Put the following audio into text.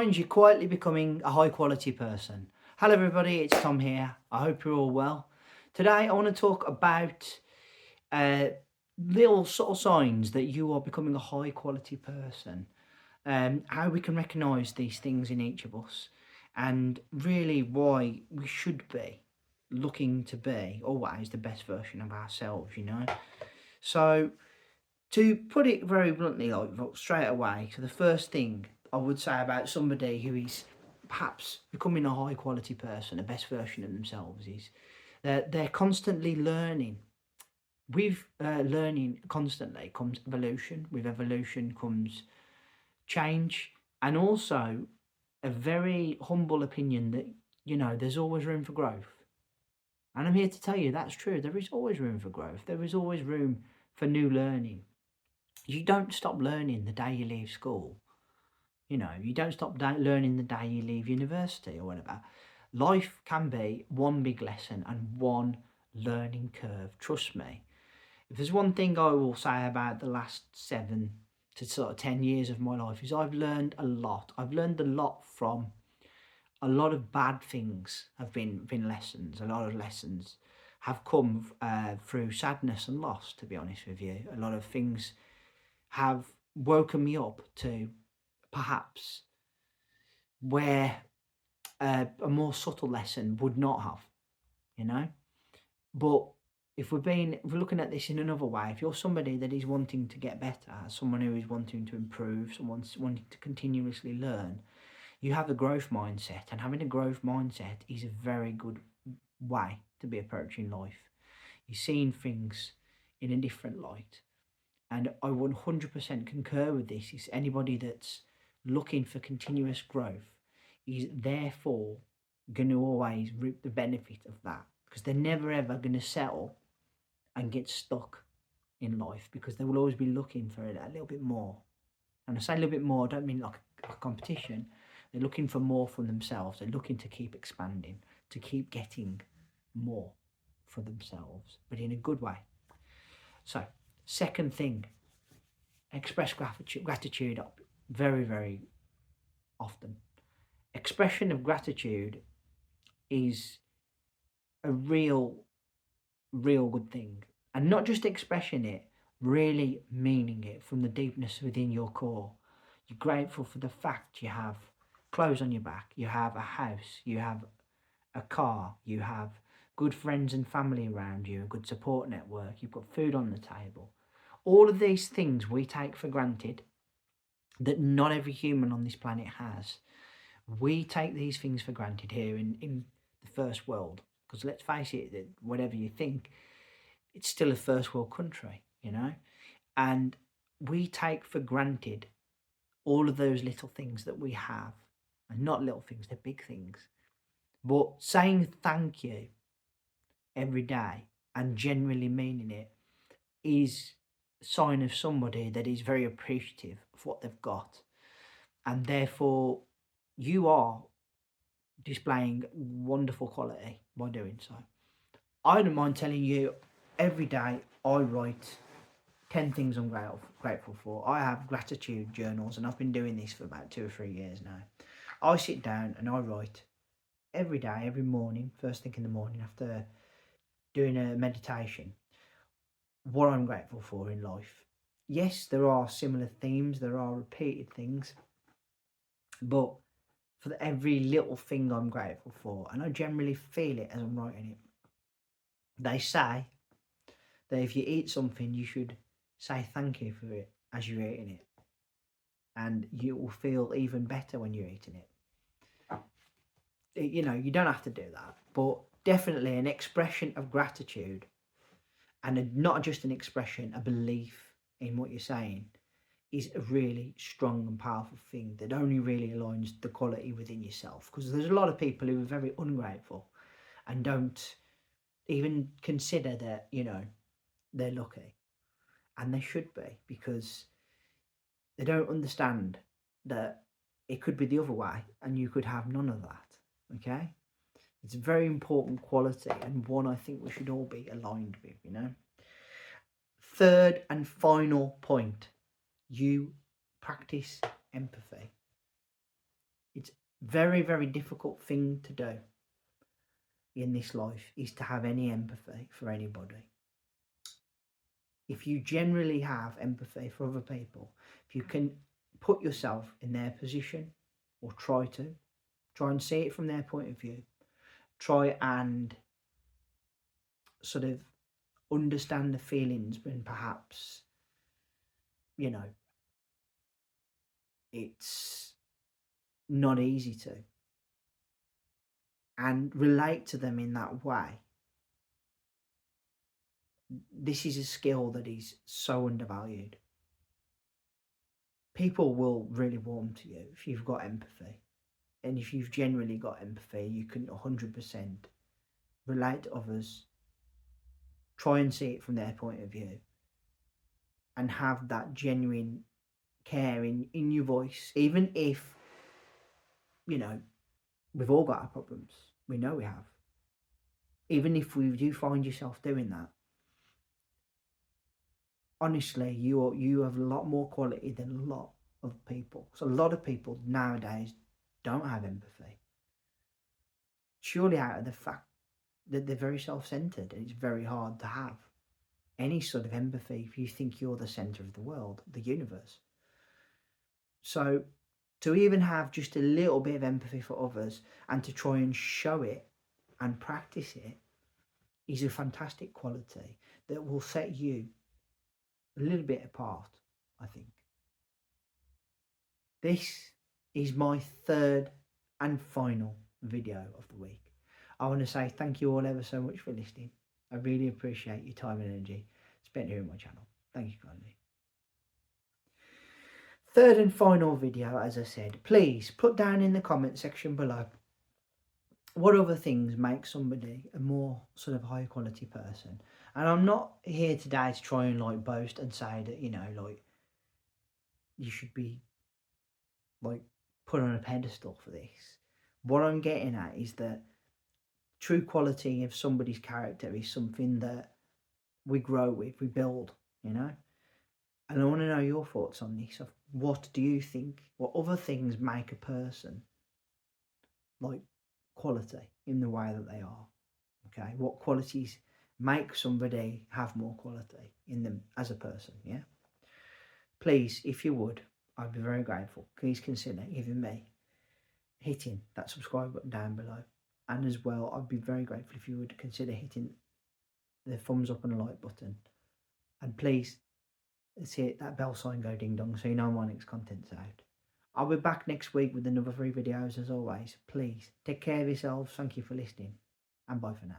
signs you're quietly becoming a high quality person. Hello, everybody, it's Tom here. I hope you're all well. Today, I want to talk about uh, little subtle signs that you are becoming a high quality person, how we can recognize these things in each of us, and really why we should be looking to be always the best version of ourselves, you know? So, to put it very bluntly, like straight away, so the first thing I would say about somebody who is perhaps becoming a high quality person, a best version of themselves, is that they're constantly learning. With learning constantly comes evolution. With evolution comes change, and also a very humble opinion that there's always room for growth. And I'm here to tell you that's true. There is always room for growth. There is always room for new learning. You don't stop learning the day you leave school. You don't stop learning the day you leave university or whatever. Life can be one big lesson and one learning curve. Trust me. If there's one thing I will say about the last 7 to 10 years of my life is I've learned a lot. I've learned a lot from a lot of bad things have been lessons. A lot of lessons have come through sadness and loss, to be honest with you. A lot of things have woken me up to perhaps where a more subtle lesson would not have, you know. But if we're looking at this in another way, if you're somebody that is wanting to get better, someone who is wanting to improve, someone's wanting to continuously learn, you have a growth mindset, and having a growth mindset is a very good way to be approaching life. You're seeing things in a different light. And I 100% concur with this. Is anybody that's looking for continuous growth is therefore going to always reap the benefit of that, because they're never ever going to settle and get stuck in life, because they will always be looking for a little bit more. And I say a little bit more, I don't mean like a competition. They're looking for more from themselves. They're looking to keep expanding, to keep getting more for themselves, but in a good way. So, second thing, express gratitude very, very often. Expression of gratitude is a real good thing. And not just expressing it, really meaning it from the deepness within your core. You're grateful for the fact you have clothes on your back, you have a house, you have a car, you have good friends and family around you, a good support network, you've got food on the table. All of these things we take for granted that not every human on this planet has. We take these things for granted here in the first world. Because let's face it, that whatever you think, it's still a first world country, you know? And we take for granted all of those little things that we have. And not little things, they're big things. But saying thank you every day and genuinely meaning it is a sign of somebody that is very appreciative of what they've got. And therefore, you are displaying wonderful quality by doing so. I don't mind telling you, every day I write 10 things I'm grateful for. I have gratitude journals, and I've been doing this for about 2 or 3 years now. I sit down and I write every day, every morning, first thing in the morning after doing a meditation, what I'm grateful for in life. Yes, there are similar themes, there are repeated things, but for every little thing I'm grateful for, and I generally feel it as I'm writing it. They say that if you eat something, you should say thank you for it as you're eating it, and you will feel even better when you're eating it. You don't have to do that, but definitely an expression of gratitude, and not just an expression, a belief in what you're saying, is a really strong and powerful thing that only really aligns the quality within yourself. Because there's a lot of people who are very ungrateful and don't even consider that, they're lucky. And they should be, because they don't understand that it could be the other way and you could have none of that. Okay? It's a very important quality, and one I think we should all be aligned with. Third and final point, you practice empathy. Very, very difficult thing to do in this life is to have any empathy for anybody. If you generally have empathy for other people, if you can put yourself in their position or try and see it from their point of view, try and sort of understand the feelings when perhaps, you know, it's not easy to, and relate to them in that way. This is a skill that is so undervalued. People will really warm to you if you've got empathy. And if you've genuinely got empathy, you can 100% relate to others, try and see it from their point of view, and have that genuine care in your voice, even if, you know, we've all got our problems. We know we have. Even if we do find yourself doing that, honestly, you have a lot more quality than a lot of people. So a lot of people nowadays don't have empathy. Surely out of the fact that they're very self-centered, and it's very hard to have any sort of empathy if you think you're the center of the world, the universe. So to even have just a little bit of empathy for others and to try and show it and practice it is a fantastic quality that will set you a little bit apart, I think. This is my third and final video of the week. I want to say thank you all ever so much for listening. I really appreciate your time and energy spent here on my channel. Thank you kindly. Third and final video, as I said, please put down in the comment section below what other things make somebody a more sort of high quality person. And I'm not here today to try and like boast and say that, you know, like you should be like put on a pedestal for this. What I'm getting at is that true quality of somebody's character is something that we grow with, we build, you know. And I want to know your thoughts on this. Of what do you think? What other things make a person like quality in the way that they are? Okay, what qualities make somebody have more quality in them as a person? Yeah. Please, if you would, I'd be very grateful. Please consider even me hitting that subscribe button down below. And as well, I'd be very grateful if you would consider hitting the thumbs up and the like button. And please, see that bell sign go ding dong so you know my next content's out. I'll be back next week with another 3 videos as always. Please, take care of yourselves. Thank you for listening. And bye for now.